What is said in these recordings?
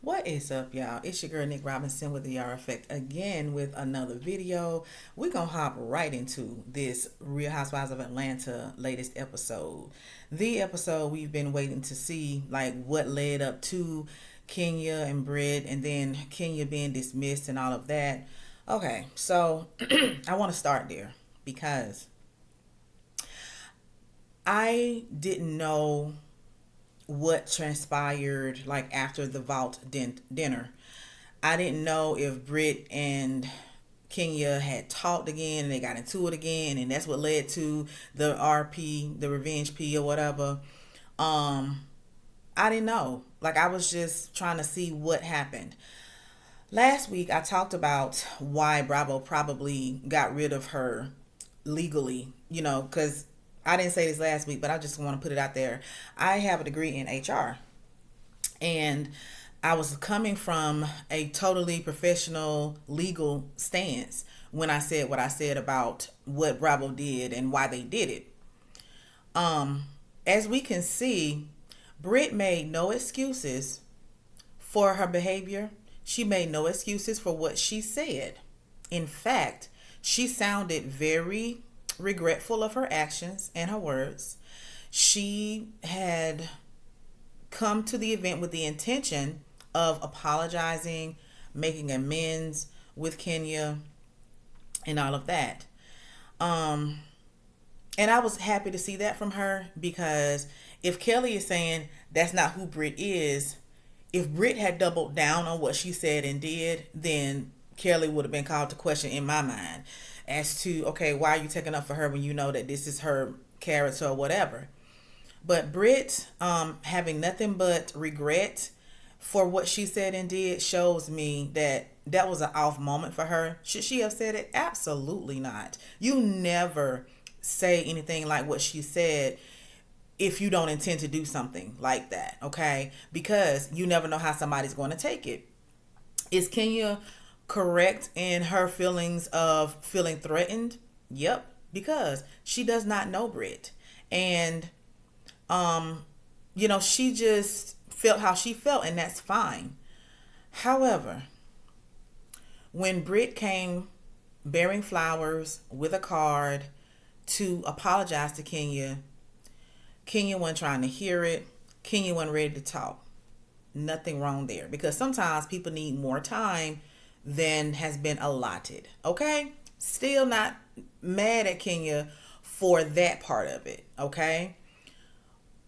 What is up, y'all? It's your girl Nick Robinson with the R Effect again with another video. We're gonna hop right into this Real Housewives of Atlanta latest episode. The episode we've been waiting to see, like what led up to Kenya and Brit, and then Kenya being dismissed and all of that. Okay, so I want to start there because I didn't know what transpired like after the vault dinner. I didn't know if Britt and Kenya had talked again and they got into it again, and that's what led to the RP, the revenge P or whatever. Um, I didn't know. Like, I was just trying to see what happened. Last week I talked about why Bravo probably got rid of her legally, because I didn't say this last week, but I just want to put it out there. I have a degree in HR, and I was coming from a totally professional legal stance when I said what I said about what Bravo did and why they did it. As we can see, Britt made no excuses for her behavior. She made no excuses for what she said. In fact, she sounded very regretful of her actions and her words. She had come to the event with the intention of apologizing, making amends with Kenya, and all of that. Um, and I was happy to see that from her, because if Kelly is saying that's not who Britt is, if Britt had doubled down on what she said and did, then Kelly would have been called to question in my mind as to, okay, why are you taking up for her when you know that this is her character or whatever. But Britt, having nothing but regret for what she said and did, shows me that that was an off moment for her. Should she have said it? Absolutely not. You never say anything like what she said if you don't intend to do something like that, okay? Because you never know how somebody's going to take it. Is Kenya correct in her feelings of feeling threatened? Yep, because she does not know Britt. And she just felt how she felt, and that's fine. However, when Britt came bearing flowers with a card to apologize to Kenya, Kenya wasn't trying to hear it. Kenya wasn't ready to talk. Nothing wrong there, because sometimes people need more time than has been allotted. Okay? Still not mad at Kenya for that part of it. Okay?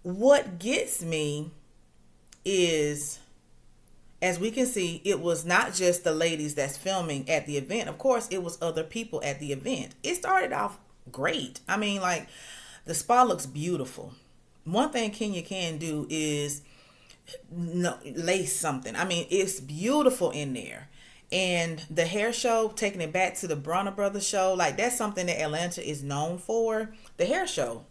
What gets me is, as we can see, it was not just the ladies that's filming at the event. Of course, it was other people at the event. It started off great. I mean, like, the spa looks beautiful. One thing Kenya can do is lace something. I mean, it's beautiful in there. And the hair show, taking it back to the Bronner Brothers show, like, that's something that Atlanta is known for, the hair show.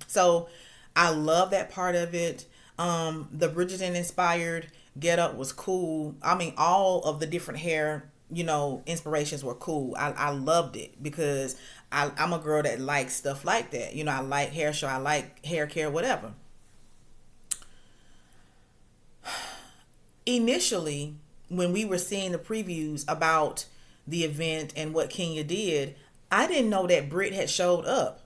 So I love that part of it. The Bridgerton inspired get up was cool. I mean, all of the different hair, inspirations were cool. I loved it, because I'm a girl that likes stuff like that. I like hair show, I like hair care, whatever. Initially, when we were seeing the previews about the event and what Kenya did, I didn't know that Britt had showed up.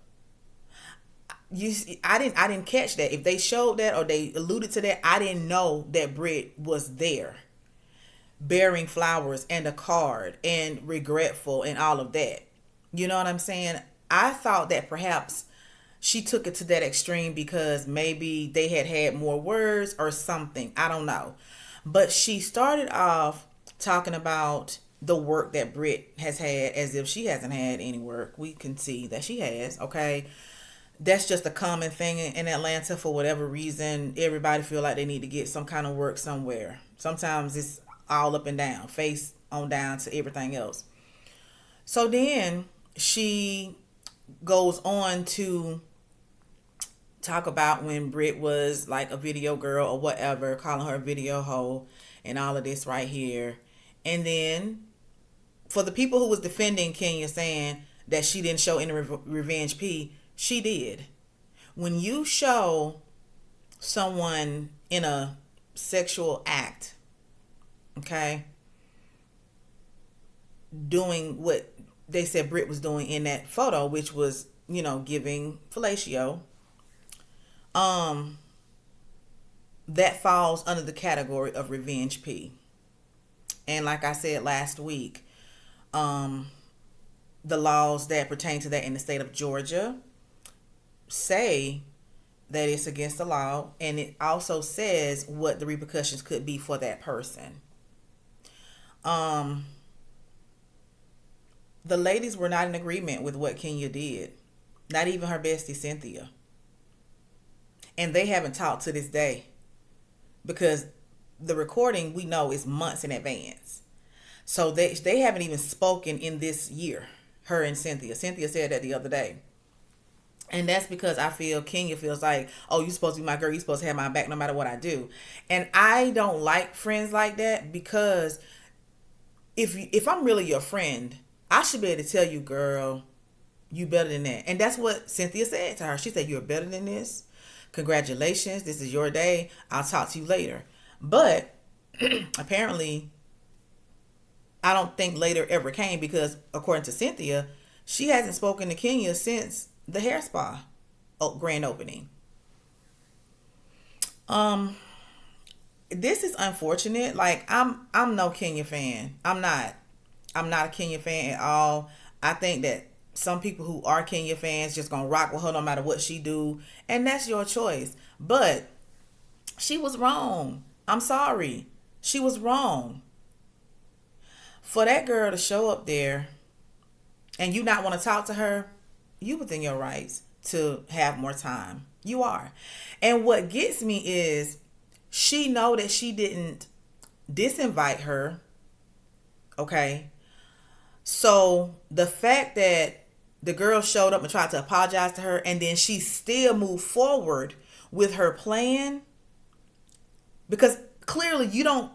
I didn't catch that. If they showed that or they alluded to that, I didn't know that Britt was there, bearing flowers and a card and regretful and all of that. You know what I'm saying? I thought that perhaps she took it to that extreme because maybe they had more words or something. I don't know. But she started off talking about the work that Britt has had, as if she hasn't had any work. We can see that she has, okay? That's just a common thing in Atlanta. For whatever reason, everybody feel like they need to get some kind of work somewhere. Sometimes it's all up and down, face on down to everything else. So then she goes on to talk about when Britt was like a video girl or whatever, calling her a video hoe and all of this right here. And then for the people who was defending Kenya, saying that she didn't show any revenge P, she did. When you show someone in a sexual act Okay, doing what they said Brit was doing in that photo, which was, giving fellatio. Um, that falls under the category of revenge P. And like I said last week, um, the laws that pertain to that in the state of Georgia say that it's against the law, and it also says what the repercussions could be for that person. Um, the ladies were not in agreement with what Kenya did, not even her bestie Cynthia, and they haven't talked to this day because the recording we know is months in advance. So they haven't even spoken in this year. Her and Cynthia. Cynthia said that the other day. And that's because I feel Kenya feels like, oh, you're supposed to be my girl. You're supposed to have my back no matter what I do. And I don't like friends like that because if I'm really your friend, I should be able to tell you, girl, you better than that. And that's what Cynthia said to her. She said, you're better than this. Congratulations. This is your day. I'll talk to you later. But apparently, I don't think later ever came because according to Cynthia, she hasn't spoken to Kenya since the hair spa grand opening. This is unfortunate. Like I'm no Kenya fan. I'm not a Kenya fan at all. I think that some people who are Kenya fans just gonna rock with her no matter what she do, and that's your choice. But she was wrong. I'm sorry. She was wrong. For that girl to show up there and you not want to talk to her, you within your rights to have more time. You are. And what gets me is she know that she didn't disinvite her. Okay. So the fact that the girl showed up and tried to apologize to her and then she still moved forward with her plan, because clearly you don't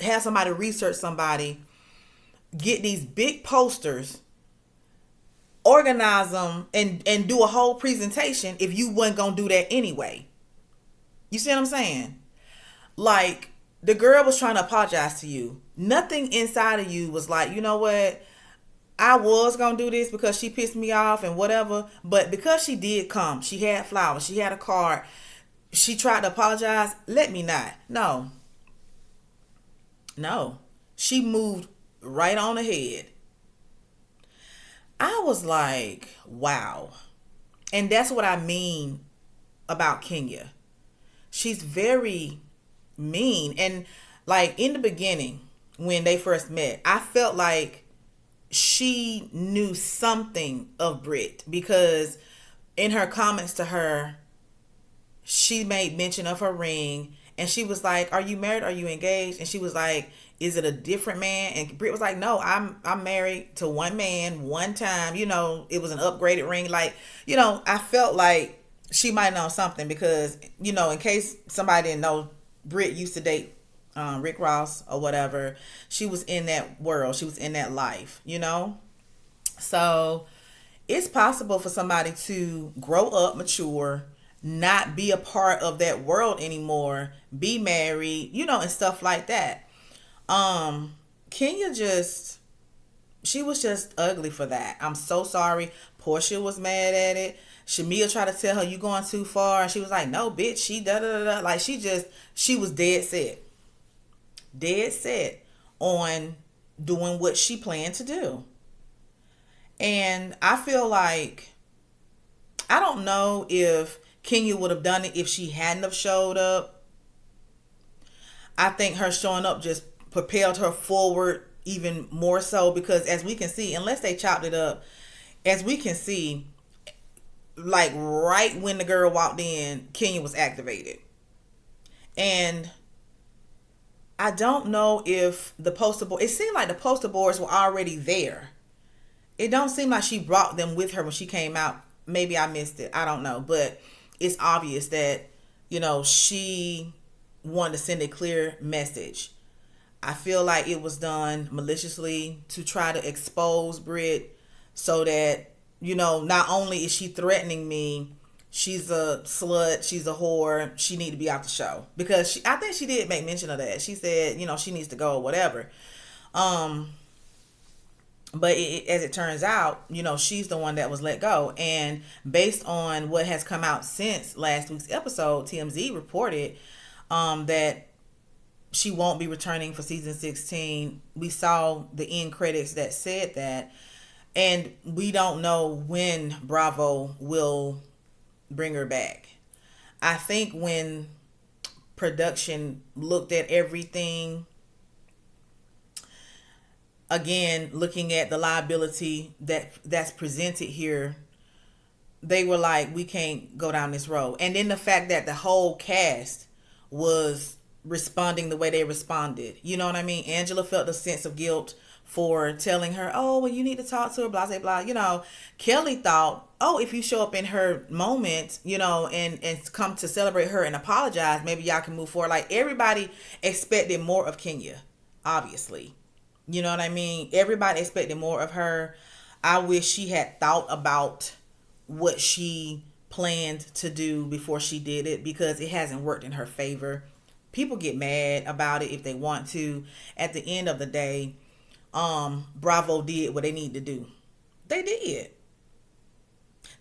have somebody research somebody, get these big posters, organize them, and do a whole presentation if you wasn't gonna do that anyway. You see what I'm saying? Like, the girl was trying to apologize to you. Nothing inside of you was like, you know what? I was gonna do this because she pissed me off and whatever. But because she did come, she had flowers, she had a card, she tried to apologize. Let me not. No. No. She moved right on ahead. I was like, wow. And that's what I mean about Kenya. She's very mean. And like in the beginning, when they first met, I felt like she knew something of Brit because in her comments to her, she made mention of her ring and she was like, are you married? Are you engaged? And she was like, is it a different man? And Brit was like, no, I'm married to one man one time. It was an upgraded ring. Like, I felt like she might know something because, in case somebody didn't know, Brit used to date Rick Ross or whatever. She was in that world. She was in that life, So it's possible for somebody to grow up, mature, not be a part of that world anymore, be married, and stuff like that. Kenya she was just ugly for that. I'm so sorry. Portia was mad at it. Shamia tried to tell her, you going too far. And she was like, no, bitch, she da da da. Like, she was dead set. Dead set on doing what she planned to do. And I feel like, I don't know if Kenya would have done it if she hadn't have showed up. I think her showing up just propelled her forward even more so because as we can see, unless they chopped it up, as we can see, like right when the girl walked in, Kenya was activated. And I don't know if the poster board, it seemed like the poster boards were already there. It don't seem like she brought them with her when she came out. Maybe I missed it. I don't know. But it's obvious that, she wanted to send a clear message. I feel like it was done maliciously to try to expose Brit so that, not only is she threatening me, she's a slut, she's a whore, she need to be out the show. Because I think she did make mention of that. She said, she needs to go or whatever. Um, but as it turns out, she's the one that was let go. And based on what has come out since last week's episode, TMZ reported that she won't be returning for season 16. We saw the end credits that said that. And we don't know when Bravo will bring her back. I think when production looked at everything, again, looking at the liability that's presented here, they were like, we can't go down this road. And then the fact that the whole cast was responding the way they responded. You know what I mean? Angela felt a sense of guilt for telling her, oh, well, you need to talk to her, blah, blah, blah. Kelly thought, oh, if you show up in her moment, and come to celebrate her and apologize, maybe y'all can move forward. Like, everybody expected more of Kenya, obviously. You know what I mean? Everybody expected more of her. I wish she had thought about what she planned to do before she did it, because it hasn't worked in her favor. People get mad about it if they want to. At the end of the day, Bravo did what they need to do. They did.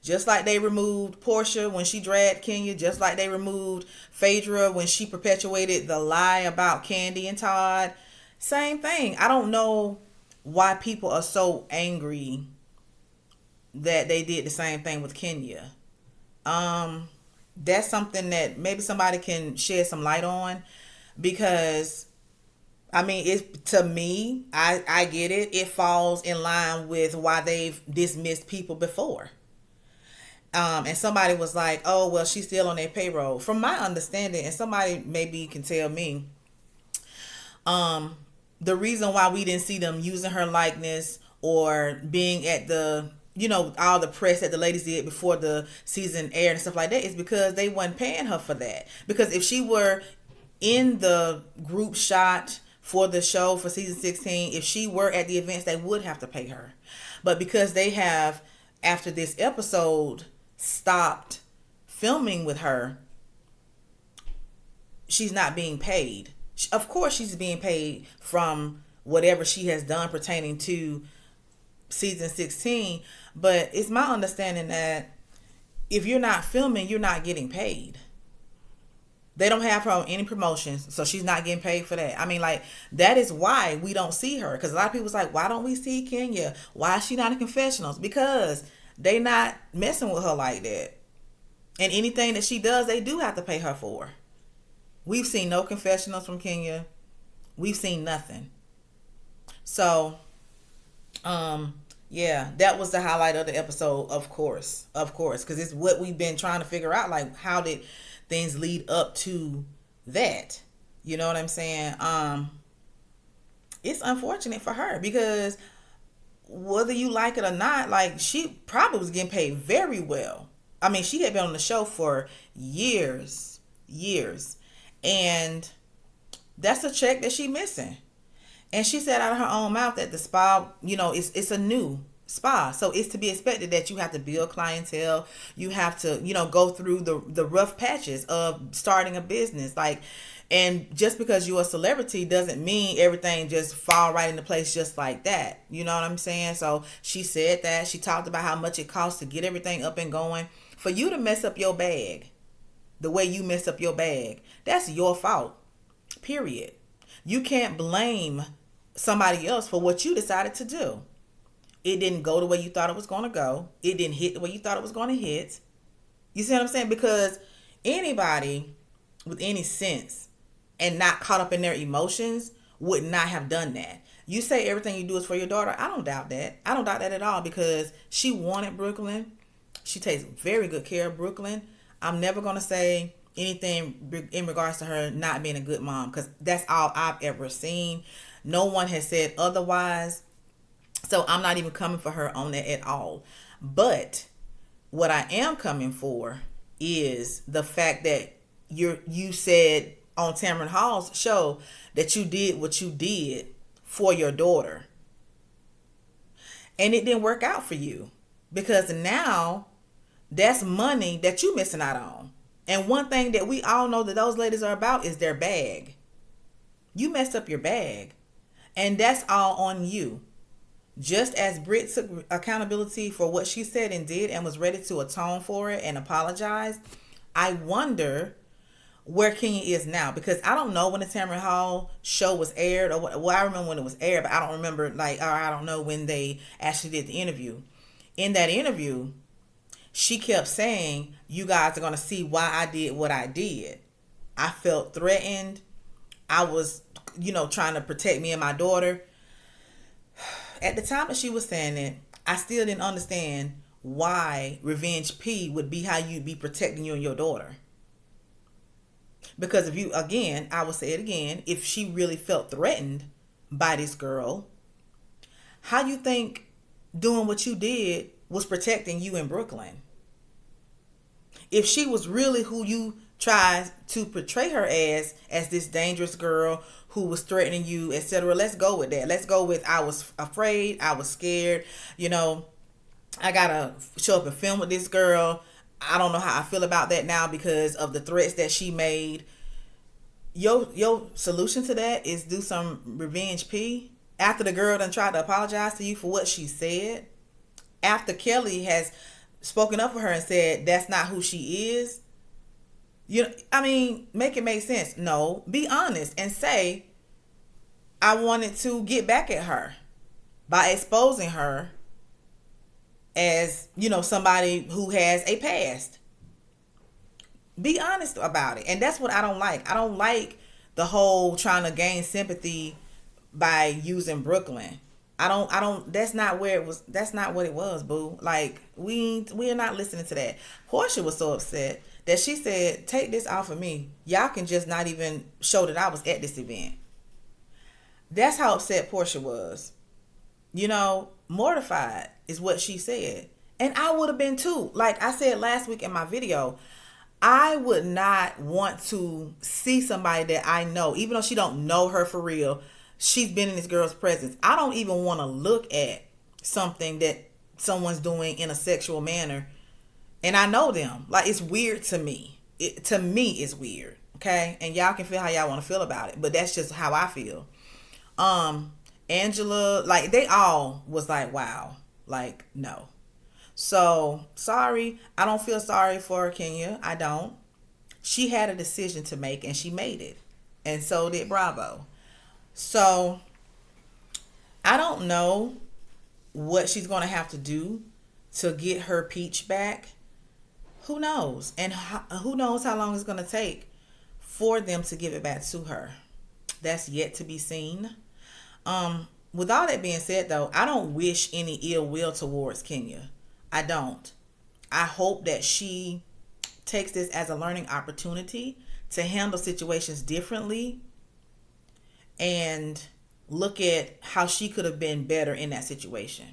Just like they removed Portia when she dragged Kenya, just like they removed Phaedra when she perpetuated the lie about Candy and Todd. Same thing. I don't know why people are so angry that they did the same thing with Kenya. That's something that maybe somebody can shed some light on, because to me, I get it. It falls in line with why they've dismissed people before. And somebody was like, oh, well, she's still on their payroll. From my understanding, and somebody maybe can tell me, the reason why we didn't see them using her likeness or being at the, all the press that the ladies did before the season aired and stuff like that is because they weren't paying her for that. Because if she were in the group shot for the show for season 16, if she were at the events, they would have to pay her. But because they have, after this episode, stopped filming with her, she's not being paid. Of course she's being paid from whatever she has done pertaining to season 16, but it's my understanding that if you're not filming, you're not getting paid. They don't have her on any promotions, so she's not getting paid for that. That is why we don't see her. Because a lot of people's like, why don't we see Kenya? Why is she not in confessionals? Because they not messing with her like that. And anything that she does, they do have to pay her for. We've seen no confessionals from Kenya. We've seen nothing. So, yeah, that was the highlight of the episode, of course. Because it's what we've been trying to figure out. Like, how did things lead up to that? You know what I'm saying? It's unfortunate for her, because whether you like it or not, like, she probably was getting paid very well. She had been on the show for years. And that's a check that she missing. And she said out of her own mouth that the spa, it's a new spa. So it's to be expected that you have to build clientele. You have to, go through the rough patches of starting a business. And just because you're a celebrity doesn't mean everything just fall right into place just like that. You know what I'm saying? So she said that. She talked about how much it costs to get everything up and going. For you to mess up your bag the way you mess up your bag, that's your fault. Period. You can't blame somebody else for what you decided to do. It didn't go the way you thought it was going to go. It didn't hit the way you thought it was going to hit. You see what I'm saying? Because anybody with any sense and not caught up in their emotions would not have done that. You say everything you do is for your daughter. I don't doubt that. I don't doubt that at all, because she wanted Brooklyn. She takes very good care of Brooklyn. I'm never going to say anything in regards to her not being a good mom, because that's all I've ever seen. No one has said otherwise. So I'm not even coming for her on that at all. But what I am coming for is the fact that you said on Tamron Hall's show that you did what you did for your daughter. And it didn't work out for you, because now That's money that you missing out on. And one thing that we all know that those ladies are about is their bag. You messed up your bag. And that's all on you. Just as Brit took accountability for what she said and did and was ready to atone for it and apologize, I wonder where Kenya is now, because I don't know when the Tamron Hall show was aired, or what. Well, I remember when it was aired, but I don't remember, like, or I don't know when they actually did the interview. In that interview, she kept saying, you guys are going to see why I did what I did. I felt threatened. I was, trying to protect me and my daughter. At the time that she was saying it, I still didn't understand why Revenge P would be how you'd be protecting you and your daughter. Because if you, again, I will say it again, if she really felt threatened by this girl, how you think doing what you did was protecting you in Brooklyn? If she was really who you tried to portray her as this dangerous girl who was threatening you, etc., let's go with that. Let's go with, I was afraid, I was scared, I gotta show up and film with this girl. I don't know how I feel about that now because of the threats that she made. Your solution to that is do some Revenge P after the girl done tried to apologize to you for what she said, after Kelly has spoken up for her and said that's not who she is. Make it make sense. No, be honest and say, I wanted to get back at her by exposing her as, somebody who has a past. Be honest about it. And that's what I don't like. I don't like the whole trying to gain sympathy by using Brooklyn. That's not what it was, boo. Like, we are not listening to that. Portia was so upset that she said, take this off of me. Y'all can just not even show that I was at this event. That's how upset Portia was. Mortified is what she said. And I would have been too. Like I said last week in my video, I would not want to see somebody that I know, even though she don't know her for real, she's been in this girl's presence. I don't even want to look at something that someone's doing in a sexual manner, and I know them. Like, it's weird to me. To me, it's weird. Okay? And y'all can feel how y'all want to feel about it, but that's just how I feel. Angela, like, they all was like, wow. Like, no. So, sorry. I don't feel sorry for Kenya. I don't. She had a decision to make, and she made it. And so did Bravo. So, I don't know what she's going to have to do to get her peach back. Who knows? And who knows how long it's going to take for them to give it back to her. That's yet to be seen. With all that being said, though, I don't wish any ill will towards Kenya. I don't. I hope that she takes this as a learning opportunity to handle situations differently and look at how she could have been better in that situation.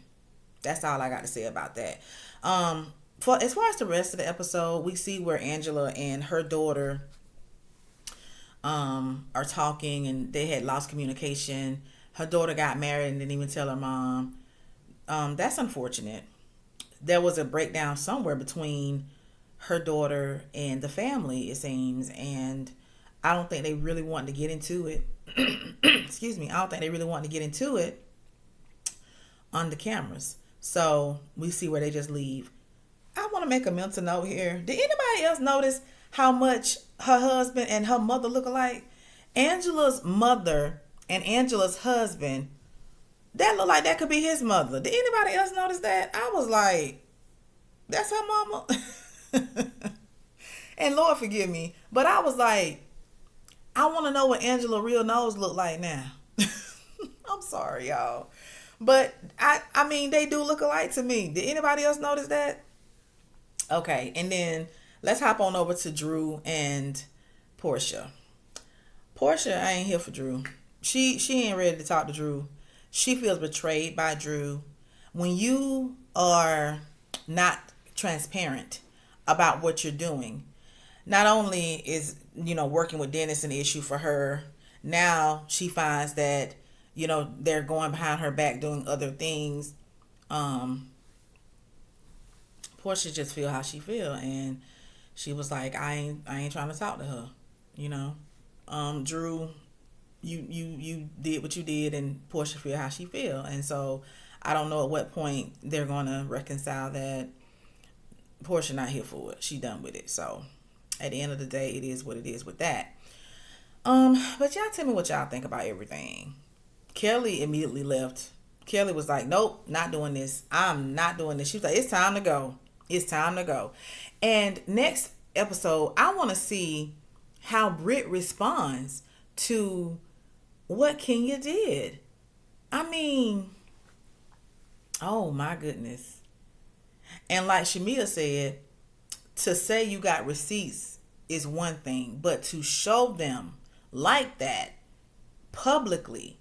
That's all I got to say about that. As far as the rest of the episode, we see where Angela and her daughter are talking, and they had lost communication. Her daughter got married and didn't even tell her mom. That's unfortunate. There was a breakdown somewhere between her daughter and the family, it seems, and I don't think they really wanted to get into it. Excuse me. I don't think they really wanted to get into it on the cameras. So we see where they just leave. I want to make a mental note here. Did anybody else notice how much her husband and her mother look alike? Angela's mother and Angela's husband, that look like that could be his mother. Did anybody else notice that? I was like, that's her mama? And Lord forgive me, but I was like, I want to know what Angela's real nose look like now. I'm sorry, y'all. But I mean, they do look alike to me. Did anybody else notice that? Okay, and then let's hop on over to Drew and Portia. Portia ain't here for Drew. She ain't ready to talk to Drew. She feels betrayed by Drew. When you are not transparent about what you're doing, not only is, working with Dennis an issue for her, now she finds that, they're going behind her back doing other things. Portia just feel how she feel, and she was like, I ain't trying to talk to her, you know. Drew, you did what you did, and Portia feel how she feel, and so I don't know at what point they're gonna reconcile that. Portia not here for it. She done with it. So at the end of the day, it is what it is with that. But y'all tell me what y'all think about everything. Kelly immediately left. Kelly was like, nope, not doing this. I'm not doing this. She was like, it's time to go. It's time to go. And next episode, I want to see how Brit responds to what Kenya did. I mean, oh my goodness. And like Shamia said, to say you got receipts is one thing, but to show them like that publicly,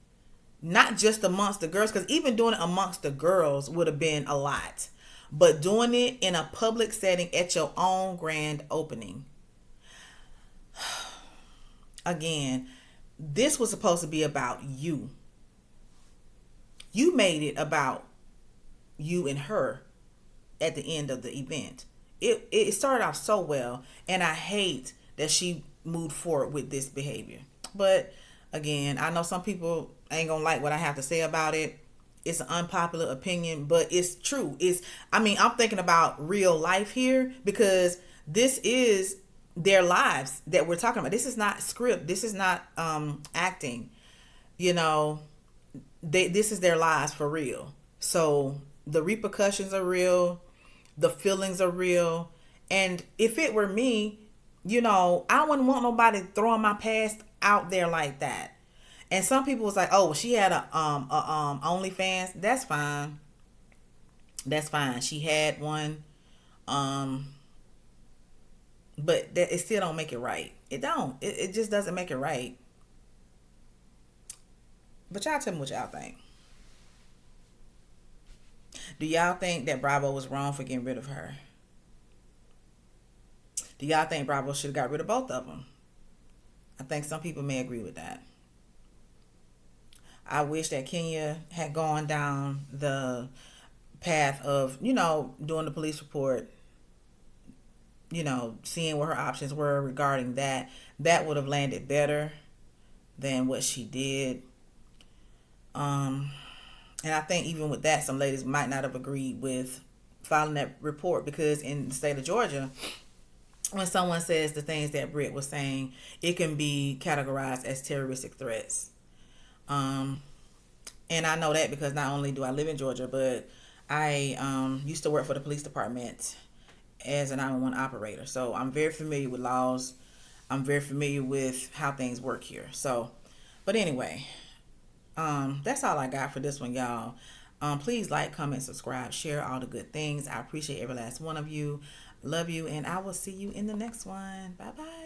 not just amongst the girls, because even doing it amongst the girls would have been a lot, but doing it in a public setting at your own grand opening. Again, this was supposed to be about you. You made it about you and her at the end of the event. It started off so well, and I hate that she moved forward with this behavior. But again, I know some people ain't gonna like what I have to say about it. It's an unpopular opinion, but it's true. I'm thinking about real life here, because this is their lives that we're talking about. This is not script. This is not acting. You know, this is their lives for real. So the repercussions are real. The feelings are real. And if it were me, you know, I wouldn't want nobody throwing my past out there like that. And some people was like, oh, well, she had a OnlyFans. That's fine. That's fine. She had one. But that, it still don't make it right. It don't. It just doesn't make it right. But y'all tell me what y'all think. Do y'all think that Bravo was wrong for getting rid of her? Do y'all think Bravo should have got rid of both of them? I think some people may agree with that. I wish that Kenya had gone down the path of, you know, doing the police report, you know, seeing what her options were regarding that. That would have landed better than what she did. And I think even with that, some ladies might not have agreed with filing that report, because in the state of Georgia, when someone says the things that Britt was saying, it can be categorized as terroristic threats. And I know that because not only do I live in Georgia, but I used to work for the police department as a 911 operator. So I'm very familiar with laws. I'm very familiar with how things work here. So, but anyway, that's all I got for this one, y'all. Please like, comment, subscribe, share all the good things. I appreciate every last one of you. Love you, and I will see you in the next one. Bye bye.